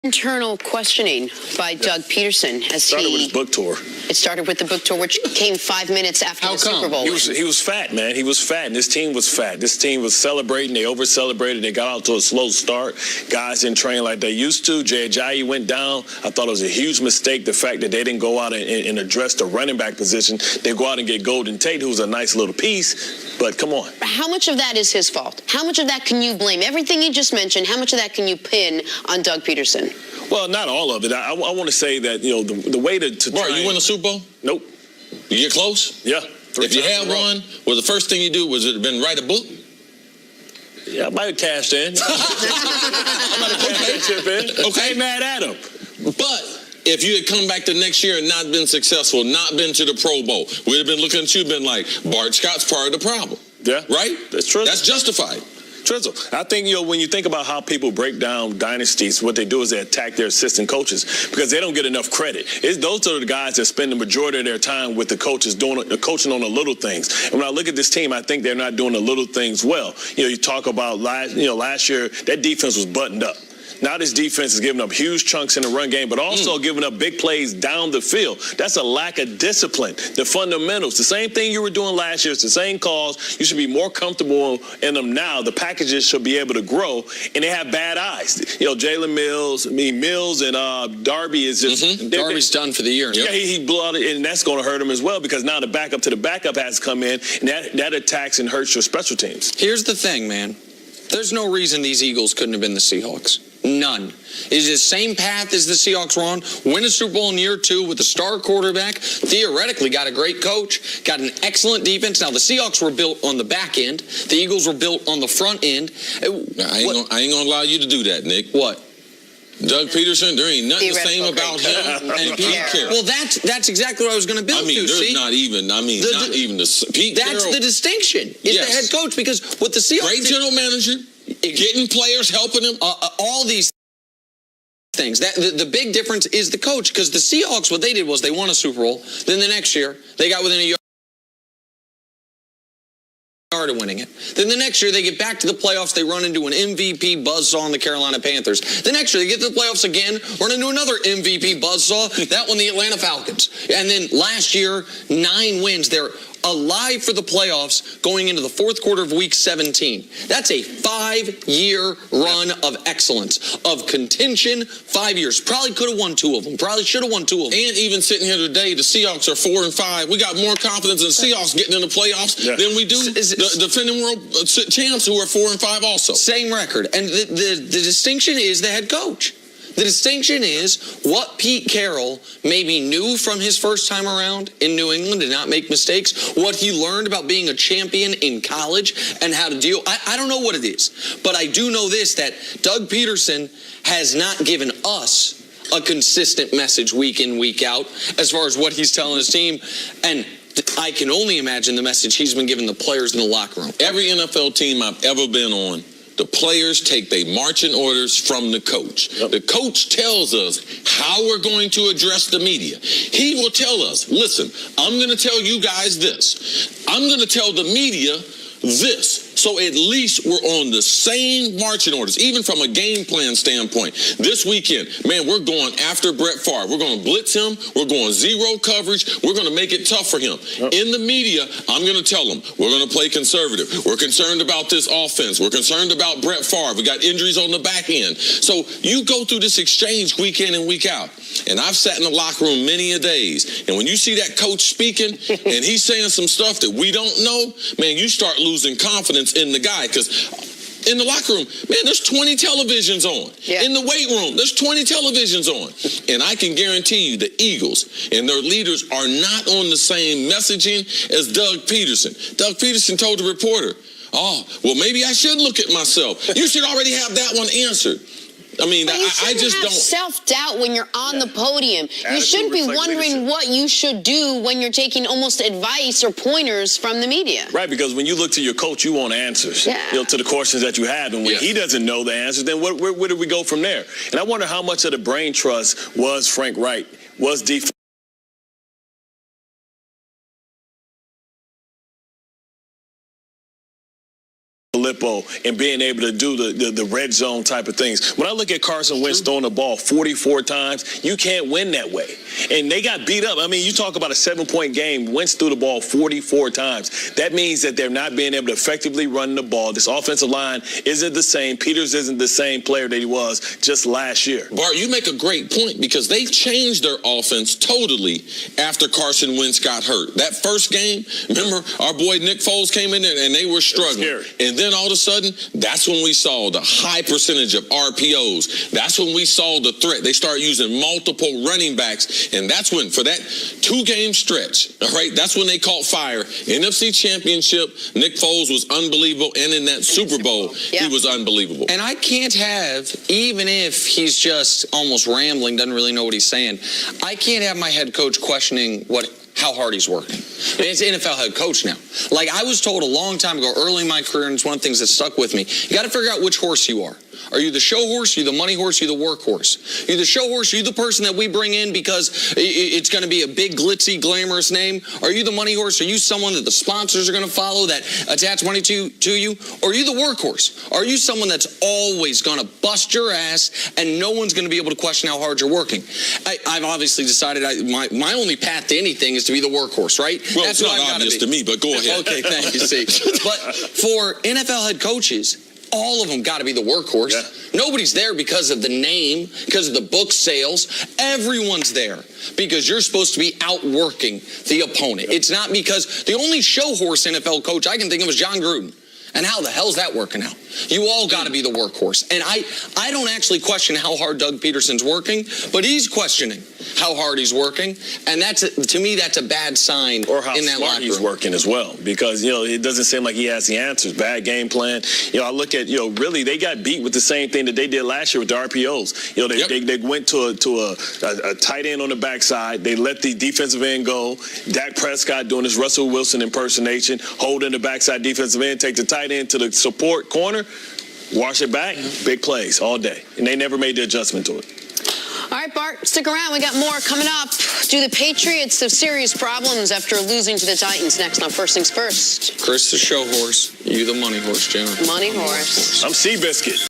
Internal questioning by Doug Pederson as started with his book tour. It started with the book tour, which came 5 minutes after the Super Bowl. He was fat, man. He was fat, and this team was fat. This team was celebrating. They over-celebrated. They got out to a slow start. Guys didn't train like they used to. Jay Ajayi went down. I thought it was a huge mistake, the fact that they didn't go out and address the running back position. They go out and get Golden Tate, who's a nice little piece, but come on. How much of that is his fault? How much of that can you blame? Everything you just mentioned, how much of that can you pin on Doug Pederson? Well, not all of it. I want to say that, you know, the way to Bart, you win a Super Bowl? Nope. You get close? Yeah. If you had one, was the first thing you do, was it been write a book? Yeah, I might have cashed in. I might have cashed that chip in. Okay. I ain't mad at him. But if you had come back the next year and not been successful, not been to the Pro Bowl, we'd have been looking at you and been like, Bart Scott's part of the problem. Yeah. Right? That's true. That's justified. Trizzle. I think, you know, when you think about how people break down dynasties, what they do is they attack their assistant coaches because they don't get enough credit. Those are the guys that spend the majority of their time with the coaches coaching on the little things. And when I look at this team, I think they're not doing the little things well. You know, you talk about last year, that defense was buttoned up. Now this defense is giving up huge chunks in the run game, but also giving up big plays down the field. That's a lack of discipline. The fundamentals, the same thing you were doing last year. It's the same calls. You should be more comfortable in them now. The packages should be able to grow, and they have bad eyes. You know, Jalen Mills, Mills and Darby is just... Darby's done for the year. Yeah, he blew out, and that's going to hurt him as well because now the backup to the backup has come in, and that attacks and hurts your special teams. Here's the thing, man. There's no reason these Eagles couldn't have been the Seahawks. None. It's the same path as the Seahawks were on. Win a Super Bowl in year 2 with a star quarterback. Theoretically got a great coach. Got an excellent defense. Now, the Seahawks were built on the back end. The Eagles were built on the front end. I ain't gonna allow you to do that, Nick. What? Doug Pederson, there ain't nothing the same about him and Pete Carroll. Well, that's exactly what I was going to build to. There's not even the Pete Carroll. That's the distinction. Is the head coach, because what the Seahawks... Great general manager, getting players, helping them. All these things. The big difference is the coach, because the Seahawks, what they did was they won a Super Bowl. Then the next year, they got within a yard of winning it. Then the next year, they get back to the playoffs. They run into an MVP buzzsaw in the Carolina Panthers. The next year, they get to the playoffs again, run into another MVP buzzsaw. That one, the Atlanta Falcons. And then last year, 9 wins. They're alive for the playoffs going into the fourth quarter of week 17. That's a 5-year run of excellence, of contention. 5 years. Probably could have won 2 of them. Probably should have won 2 of them. And even sitting here today, the Seahawks are 4-5. We got more confidence in the Seahawks getting in the playoffs than we do the defending world champs who are 4-5 also. Same record. And the distinction is the head coach. The distinction is what Pete Carroll maybe knew from his first time around in New England, did not make mistakes, what he learned about being a champion in college and how to deal. I don't know what it is, but I do know this, that Doug Pederson has not given us a consistent message week in, week out as far as what he's telling his team. And I can only imagine the message he's been giving the players in the locker room. Every NFL team I've ever been on, the players take their marching orders from the coach. The coach tells us how we're going to address the media. He will tell us, listen, I'm going to tell you guys this. I'm going to tell the media this. So at least we're on the same marching orders, even from a game plan standpoint. This weekend, man, we're going after Brett Favre. We're going to blitz him. We're going zero coverage. We're going to make it tough for him. In the media, I'm going to tell them, we're going to play conservative. We're concerned about this offense. We're concerned about Brett Favre. We got injuries on the back end. So you go through this exchange week in and week out. And I've sat in the locker room many a days. And when you see that coach speaking and he's saying some stuff that we don't know, man, you start losing confidence in the guy, because in the locker room, man, there's 20 televisions on. In the weight room, there's 20 televisions on. And I can guarantee you the Eagles and their leaders are not on the same messaging as Doug Pederson. Doug Pederson told the reporter, oh, well, maybe I should look at myself. You should already have that one answered. I mean, I just don't. Self-doubt when you're on the podium. You shouldn't be wondering what you should do when you're taking almost advice or pointers from the media. Right, because when you look to your coach, you want answers, you know, to the questions that you have. And when he doesn't know the answers, then where do we go from there? And I wonder how much of the brain trust was Frank Wright, was defense. tempo and being able to do the red zone type of things. When I look at Carson Wentz throwing the ball 44 times, you can't win that way. And they got beat up. I mean, you talk about a 7-point game. Wentz threw the ball 44 times. That means that they're not being able to effectively run the ball. This offensive line isn't the same. Peters isn't the same player that he was just last year. Bart, you make a great point because they changed their offense totally after Carson Wentz got hurt. That first game, remember, our boy Nick Foles came in there and they were struggling. And then all of a sudden, that's when we saw the high percentage of RPOs. That's when we saw the threat. They started using multiple running backs. And that's when, for that 2-game stretch, all right, that's when they caught fire. NFC Championship, Nick Foles was unbelievable. And in that Super Bowl, he was unbelievable. And I can't have, even if he's just almost rambling, doesn't really know what he's saying, I can't have my head coach questioning how hard he's working. And it's NFL head coach now. Like I was told a long time ago, early in my career, and it's one of the things that stuck with me, you got to figure out which horse you are. Are you the show horse? Are you the money horse? Are you the workhorse? Are you the show horse? Are you the person that we bring in because it's going to be a big, glitzy, glamorous name? Are you the money horse? Are you someone that the sponsors are going to follow that attach money to you? Or are you the workhorse? Are you someone that's always going to bust your ass and no one's going to be able to question how hard you're working? I've obviously decided my only path to anything is to be the workhorse, right? Well, that's not obvious to me, but go ahead. Okay, thank you, see. But for NFL head coaches, all of them got to be the workhorse. Yeah. Nobody's there because of the name, because of the book sales. Everyone's there because you're supposed to be outworking the opponent. Yeah. It's not because the only show horse NFL coach I can think of is John Gruden. And how the hell's that working out? You all got to be the workhorse. And I don't actually question how hard Doug Pederson's working, but he's questioning how hard he's working. And to me, that's a bad sign or how in that smart he's working as well. Because, it doesn't seem like he has the answers. Bad game plan. I look at, really, they got beat with the same thing that they did last year with the RPOs. They went to a tight end on the backside. They let the defensive end go. Dak Prescott doing his Russell Wilson impersonation, holding the backside defensive end, take the tight end to the support corner, wash it back, big plays all day. And they never made the adjustment to it. All right, Bart, stick around. We got more coming up. Do the Patriots have serious problems after losing to the Titans? Next on First Things First. Chris the show horse, you the money horse, Jenna. Money horse. I'm Seabiscuit.